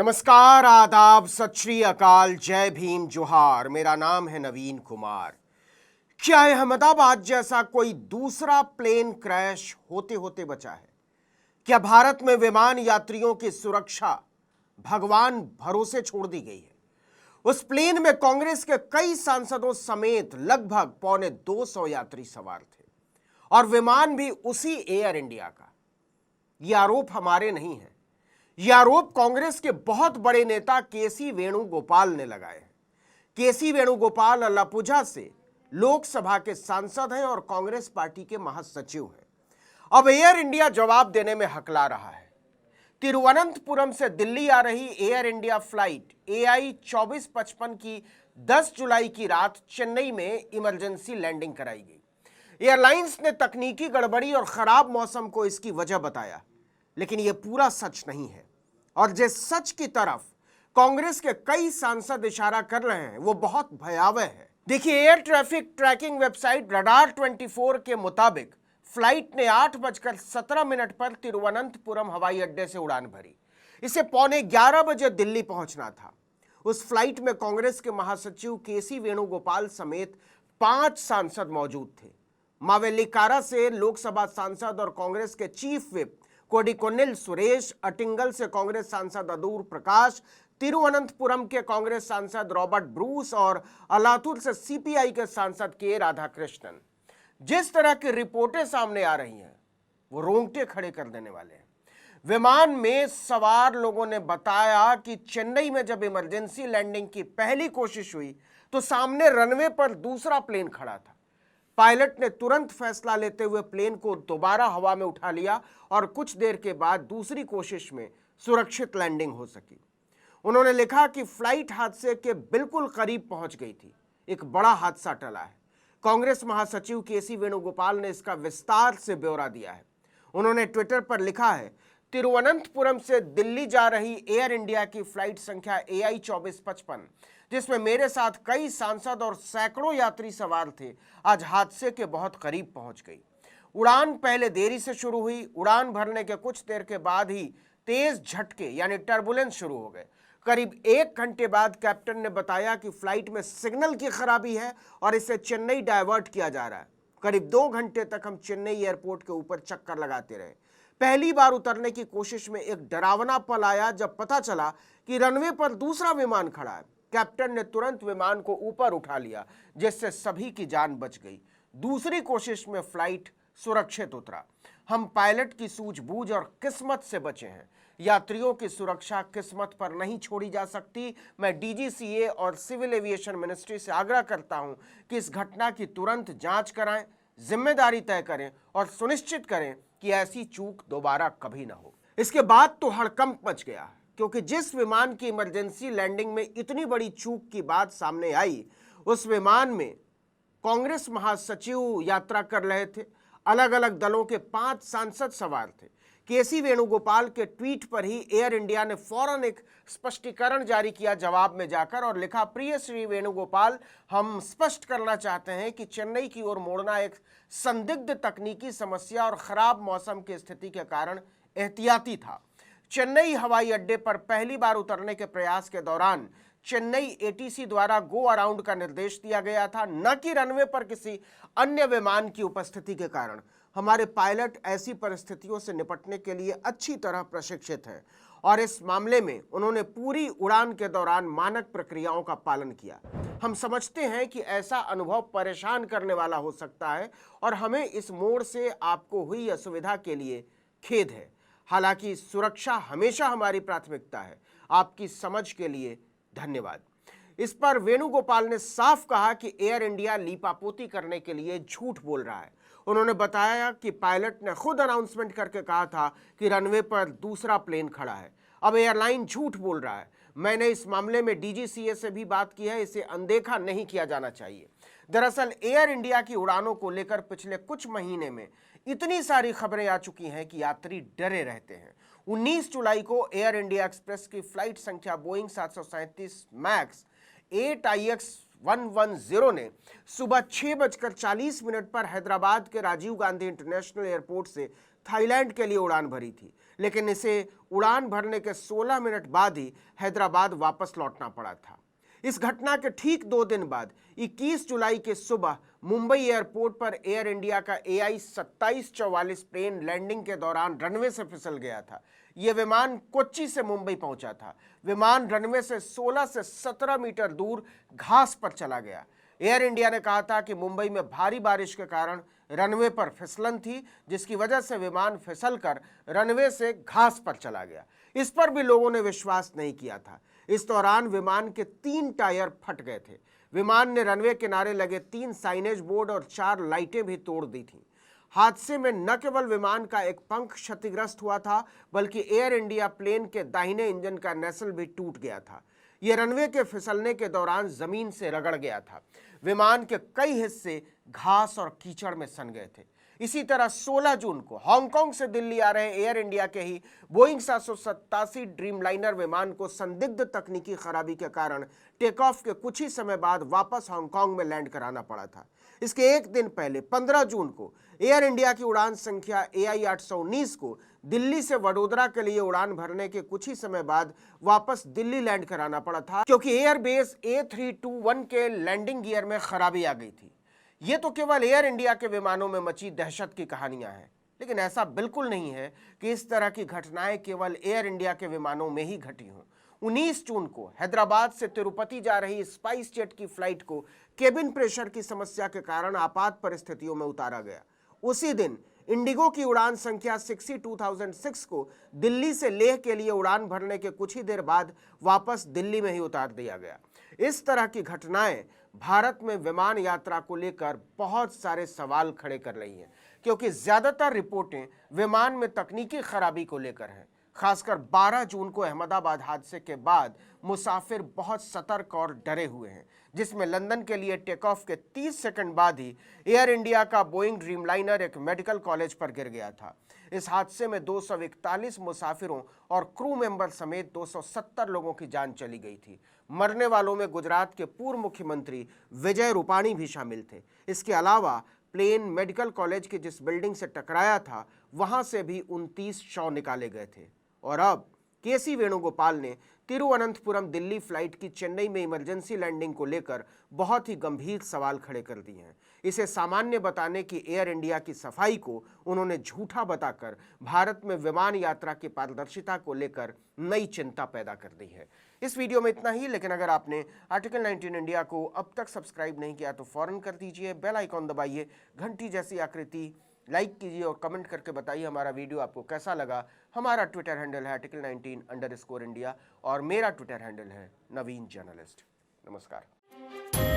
नमस्कार, आदाब, सत श्री अकाल, जय भीम, जोहार। मेरा नाम है नवीन कुमार। क्या अहमदाबाद जैसा कोई दूसरा प्लेन क्रैश होते होते बचा है? क्या भारत में विमान यात्रियों की सुरक्षा भगवान भरोसे छोड़ दी गई है? उस प्लेन में कांग्रेस के कई सांसदों समेत लगभग 225 यात्री सवार थे और विमान भी उसी एयर इंडिया का। यह आरोप हमारे नहीं है, यह आरोप कांग्रेस के बहुत बड़े नेता केसी वेणुगोपाल ने लगाए हैं। केसी वेणुगोपाल अलापुझा से लोकसभा के सांसद हैं और कांग्रेस पार्टी के महासचिव हैं। अब एयर इंडिया जवाब देने में हकला रहा है। तिरुवनंतपुरम से दिल्ली आ रही एयर इंडिया फ्लाइट AI 2455 की 10 जुलाई की रात चेन्नई में इमरजेंसी लैंडिंग कराई गई। एयरलाइंस ने तकनीकी गड़बड़ी और खराब मौसम को इसकी वजह बताया, लेकिन यह पूरा सच नहीं है और जिस सच की तरफ कांग्रेस के कई सांसद इशारा कर रहे हैं वो बहुत भयावह है। देखिए, air traffic trekking website radar 24 के मुताबिक फ्लाइट ने 8:17 पर तिरुवनंतपुरम हवाई अड्डे से उड़ान भरी। इसे 11:15 बजे दिल्ली पहुंचना था। उस फ्लाइट में कांग्रेस के महासचिव केसी वेणुगोपाल समेत 5 सांसद मौजूद थे। मावेलिकारा से लोकसभा सांसद और कांग्रेस के चीफ व्हिप कोडिकोन्निल सुरेश, अटिंगल से कांग्रेस सांसद अदूर प्रकाश, तिरुवनंतपुरम के कांग्रेस सांसद रॉबर्ट ब्रूस और अलाथुर से CPI के सांसद के राधाकृष्णन। जिस तरह की रिपोर्टें सामने आ रही हैं वो रोंगटे खड़े कर देने वाले हैं। विमान में सवार लोगों ने बताया कि चेन्नई में जब इमरजेंसी लैंडिंग की पहली कोशिश हुई तो सामने रनवे पर दूसरा प्लेन खड़ा था। पायलट ने तुरंत फैसला लेते हुए प्लेन को दोबारा हवा में उठा लिया और कुछ देर के बाद दूसरी कोशिश में सुरक्षित लैंडिंग हो सकी। उन्होंने लिखा कि फ्लाइट हादसे के बिल्कुल करीब पहुंच गई थी। एक बड़ा हादसा टला है। कांग्रेस महासचिव केसी वेणुगोपाल ने इसका विस्तार से ब्यौरा दिया है। उन्होंने ट्विटर पर लिखा है, तिरुवनंतपुरम से दिल्ली जा रही एयर इंडिया की फ्लाइट संख्या AI 2455, जिसमें मेरे साथ कई सांसद और सैकड़ों यात्री सवार थे, आज हादसे के बहुत करीब पहुंच गई। उड़ान पहले देरी से शुरू हुई। उड़ान भरने के कुछ देर के बाद ही तेज झटके यानी टर्बुलेंस शुरू हो गए। करीब 1 घंटे बाद कैप्टन ने बताया कि फ्लाइट में सिग्नल की खराबी है और इसे चेन्नई डायवर्ट किया जा रहा है। करीब 2 घंटे तक हम चेन्नई एयरपोर्ट के ऊपर चक्कर लगाते रहे। पहली बार उतरने की कोशिश में एक डरावना पल आया जब पता चला कि रनवे पर दूसरा विमान खड़ा है। कैप्टन ने तुरंत विमान को ऊपर उठा लिया, जिससे सभी की जान बच गई। दूसरी कोशिश में फ्लाइट सुरक्षित उतरा। हम पायलट की सूझबूझ और किस्मत से बचे हैं। यात्रियों की सुरक्षा किस्मत पर नहीं छोड़ी जा सकती। मैं DGCA और सिविल एविएशन मिनिस्ट्री से आग्रह करता हूं कि इस घटना की तुरंत जांच कराएं, जिम्मेदारी तय करें और सुनिश्चित करें कि ऐसी चूक दोबारा कभी ना हो। इसके बाद तो हड़कंप मच गया, क्योंकि जिस विमान की इमरजेंसी लैंडिंग में इतनी बड़ी चूक की बात सामने आई, उस विमान में कांग्रेस महासचिव यात्रा कर रहे थे। अलग अलग दलों के 5 सांसद सवार थे। केसी वेणुगोपाल के ट्वीट पर ही एयर इंडिया ने फौरन एक स्पष्टीकरण जारी किया जवाब में जाकर और लिखा, प्रिय श्री वेणुगोपाल, हम स्पष्ट करना चाहते हैं कि चेन्नई की ओर मोड़ना एक संदिग्ध तकनीकी समस्या और खराब मौसम की स्थिति के कारण एहतियाती था। चेन्नई हवाई अड्डे पर पहली बार उतरने के प्रयास के दौरान चेन्नई ATC द्वारा गो अराउंड का निर्देश दिया गया था, न कि रनवे पर किसी अन्य विमान की उपस्थिति के कारण। हमारे पायलट ऐसी परिस्थितियों से निपटने के लिए अच्छी तरह प्रशिक्षित हैं और इस मामले में उन्होंने पूरी उड़ान के दौरान मानक प्रक्रियाओं का पालन किया। हम समझते हैं कि ऐसा अनुभव परेशान करने वाला हो सकता है और हमें इस मोड़ से आपको हुई असुविधा के लिए खेद है। हालांकि सुरक्षा हमेशा हमारी प्राथमिकता है। आपकी समझ के लिए धन्यवाद। इस पर वेणुगोपाल ने साफ कहा कि एयर इंडिया लीपापोती करने के लिए झूठ बोल रहा है। उन्होंने बताया कि पायलट ने खुद अनाउंसमेंट करके कहा था कि रनवे पर दूसरा प्लेन खड़ा है। अब एयरलाइन झूठ बोल रहा है। मैंने इस मामले में DGCA से भी बात की है। इसे अनदेखा नहीं किया जाना चाहिए। दरअसल एयर इंडिया की उड़ानों को लेकर पिछले कुछ महीने में इतनी सारी खबरें आ चुकी हैं कि यात्री डरे रहते हैं। 19 जुलाई को एयर इंडिया एक्सप्रेस की फ्लाइट संख्या बोइंग 737 मैक्स 8IX 110 ने सुबह 6:40 पर हैदराबाद के राजीव गांधी इंटरनेशनल एयरपोर्ट से थाईलैंड के लिए उड़ान भरी थी, लेकिन इसे उड़ान भरने के 16 मिनट बाद ही हैदराबाद वापस लौटना पड़ा था। इस घटना के ठीक 2 दिन बाद 21 जुलाई के सुबह मुंबई एयरपोर्ट पर एयर इंडिया का AI 2744 प्लेन लैंडिंग के दौरान रनवे से फिसल गया था। यह विमान कोच्चि से मुंबई पहुंचा था। विमान रनवे से 16 से 17 मीटर दूर घास पर चला गया। एयर इंडिया ने कहा था कि मुंबई में भारी बारिश के कारण रनवे पर फिसलन थी, जिसकी वजह से विमान फिसलकर रनवे से घास पर चला गया। इस पर भी लोगों ने विश्वास नहीं किया था। इस दौरान विमान के 3 टायर फट गए थे। विमान ने रनवे किनारे लगे 3 साइनेज बोर्ड और 4 लाइटें भी तोड़ दी थीं। हादसे में न केवल विमान का एक पंख क्षतिग्रस्त हुआ था, बल्कि एयर इंडिया प्लेन के दाहिने इंजन का नेसल भी टूट गया था। यह रनवे के फिसलने के दौरान जमीन से रगड़ गया था। विमान के कई हिस्से घास और कीचड़ में सन गए थे। इसी तरह 16 जून को हांगकांग से दिल्ली आ रहे एयर इंडिया के ही बोइंग 787 ड्रीमलाइनर विमान को संदिग्ध तकनीकी खराबी के कारण टेक ऑफ के कुछ ही समय बाद वापस हांगकांग में लैंड कराना पड़ा था। इसके एक दिन पहले 15 जून को एयर इंडिया की उड़ान संख्या AI 819 को दिल्ली से वडोदरा के लिए उड़ान भरने के कुछ ही समय बाद वापस दिल्ली लैंड कराना पड़ा था, क्योंकि एयरबेस A321 के लैंडिंग गियर में खराबी आ गई थी। ये तो केवल एयर इंडिया के विमानों में मची दहशत की कहानियां हैं, लेकिन ऐसा बिल्कुल नहीं है कि इस तरह की घटनाएं केवल एयर इंडिया के विमानों में ही घटी हों। 19 जून को हैदराबाद से तिरुपति जा रही स्पाइस जेट की फ्लाइट को केबिन प्रेशर की समस्या के कारण आपात परिस्थितियों में उतारा गया। उसी दिन इंडिगो की उड़ान संख्या 62006 को दिल्ली से लेह के लिए उड़ान भरने के कुछ ही देर बाद वापस दिल्ली में ही उतार दिया गया। इस तरह की घटनाएं भारत में विमान यात्रा को लेकर बहुत सारे सवाल खड़े कर रही हैं, क्योंकि ज्यादातर रिपोर्टें विमान में तकनीकी खराबी को लेकर हैं। खासकर 12 जून को अहमदाबाद हादसे के बाद मुसाफिर बहुत सतर्क और डरे हुए हैं, जिसमें लंदन के लिए टेक ऑफ के 30 सेकंड बाद ही एयर इंडिया का बोइंग ड्रीमलाइनर एक मेडिकल कॉलेज पर गिर गया था। इस हादसे में 241 मुसाफिरों और क्रू मेंबर समेत 270 लोगों की जान चली गई थी। मरने वालों में गुजरात के पूर्व मुख्यमंत्री विजय रूपाणी भी शामिल थे। इसके अलावा प्लेन मेडिकल कॉलेज की जिस बिल्डिंग से टकराया था, वहां से भी 29 शव निकाले गए थे। और अब केसी वेणुगोपाल ने तिरुवनंतपुरम दिल्ली फ्लाइट की चेन्नई में इमरजेंसी लैंडिंग को लेकर बहुत ही गंभीर सवाल खड़े कर दिए हैं। इसे सामान्य बताने की एयर इंडिया की सफाई को उन्होंने झूठा बताकर भारत में विमान यात्रा की पारदर्शिता को लेकर नई चिंता पैदा कर दी है। इस वीडियो में इतना ही, लेकिन अगर आपने आर्टिकल 19 इंडिया को अब तक सब्सक्राइब नहीं किया तो फौरन कर दीजिए, बेल आइकॉन दबाइए, घंटी जैसी आकृति लाइक कीजिए और कमेंट करके बताइए हमारा वीडियो आपको कैसा लगा। हमारा ट्विटर हैंडल है article19_India और मेरा ट्विटर हैंडल है नवीन जर्नलिस्ट। नमस्कार।